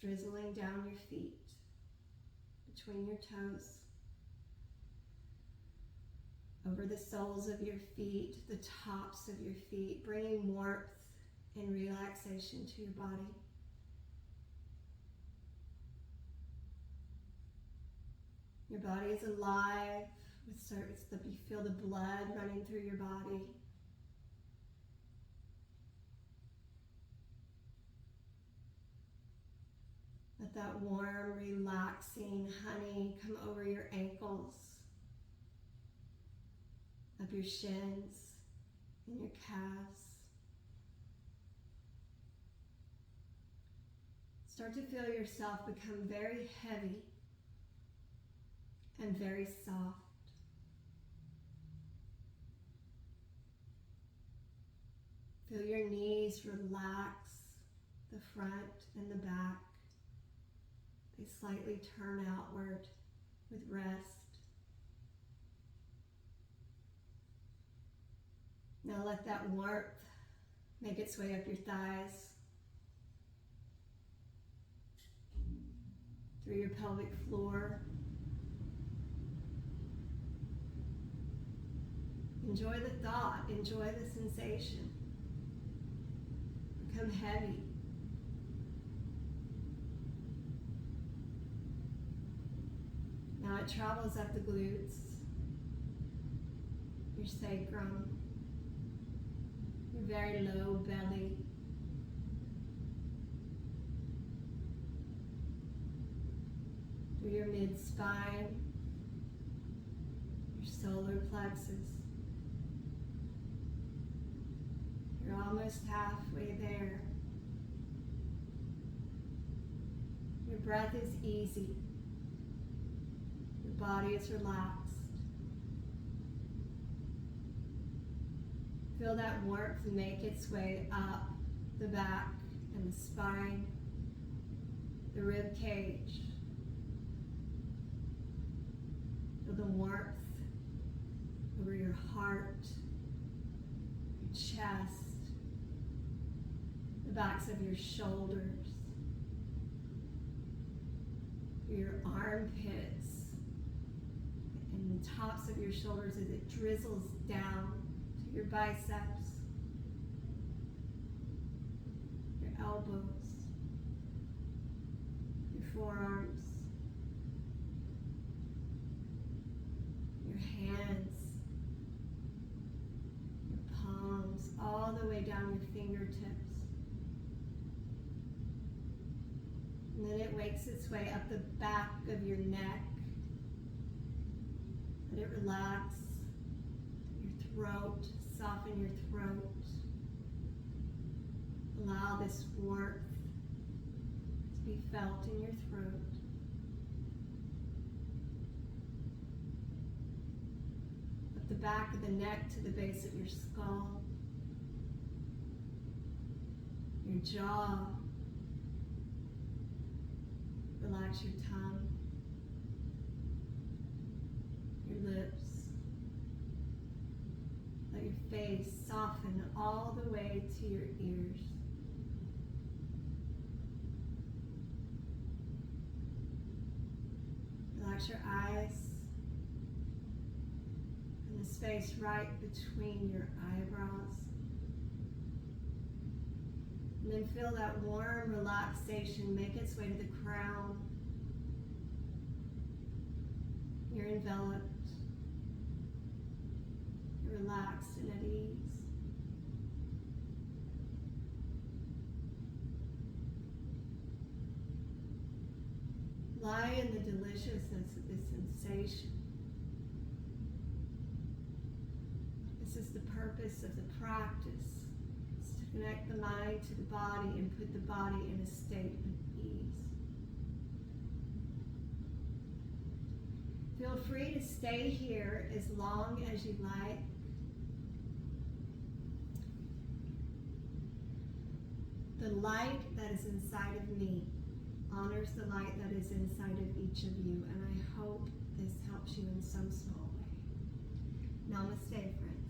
drizzling down your feet, between your toes, over the soles of your feet, the tops of your feet, bringing warmth and relaxation to your body. Your body is alive with service that you feel the blood running through your body. Let that warm, relaxing honey come over your ankles, up your shins and your calves. Start to feel yourself become very heavy and very soft. Feel your knees relax, the front and the back. They slightly turn outward with rest. Now let that warmth make its way up your thighs, through your pelvic floor. Enjoy the thought, enjoy the sensation. Become heavy. Now it travels up the glutes, your sacrum, your very low belly, through your mid-spine, your solar plexus. You're almost halfway there. Your breath is easy. Your body is relaxed. Feel that warmth make its way up the back and the spine, the rib cage. Feel the warmth over your heart, your chest, the backs of your shoulders, your armpits, and the tops of your shoulders as it drizzles down to your biceps, your elbows, your forearms, your hands, your palms, all the way down your fingertips. And then it wakes its way up the back of your neck. Let it relax your throat, soften your throat. Allow this warmth to be felt in your throat. Up the back of the neck to the base of your skull, your jaw. Relax your tongue, your lips. Let your face soften all the way to your ears. Relax your eyes, the space right between your eyebrows. And then feel that warm relaxation make its way to the crown. You're enveloped. You're relaxed and at ease. Lie in the deliciousness of this sensation. This is the purpose of the practice, is to connect the mind to the body and put the body in a state of ease. Feel free to stay here as long as you like. The light that is inside of me honors the light that is inside of each of you, and I hope this helps you in some small way. Namaste, friends.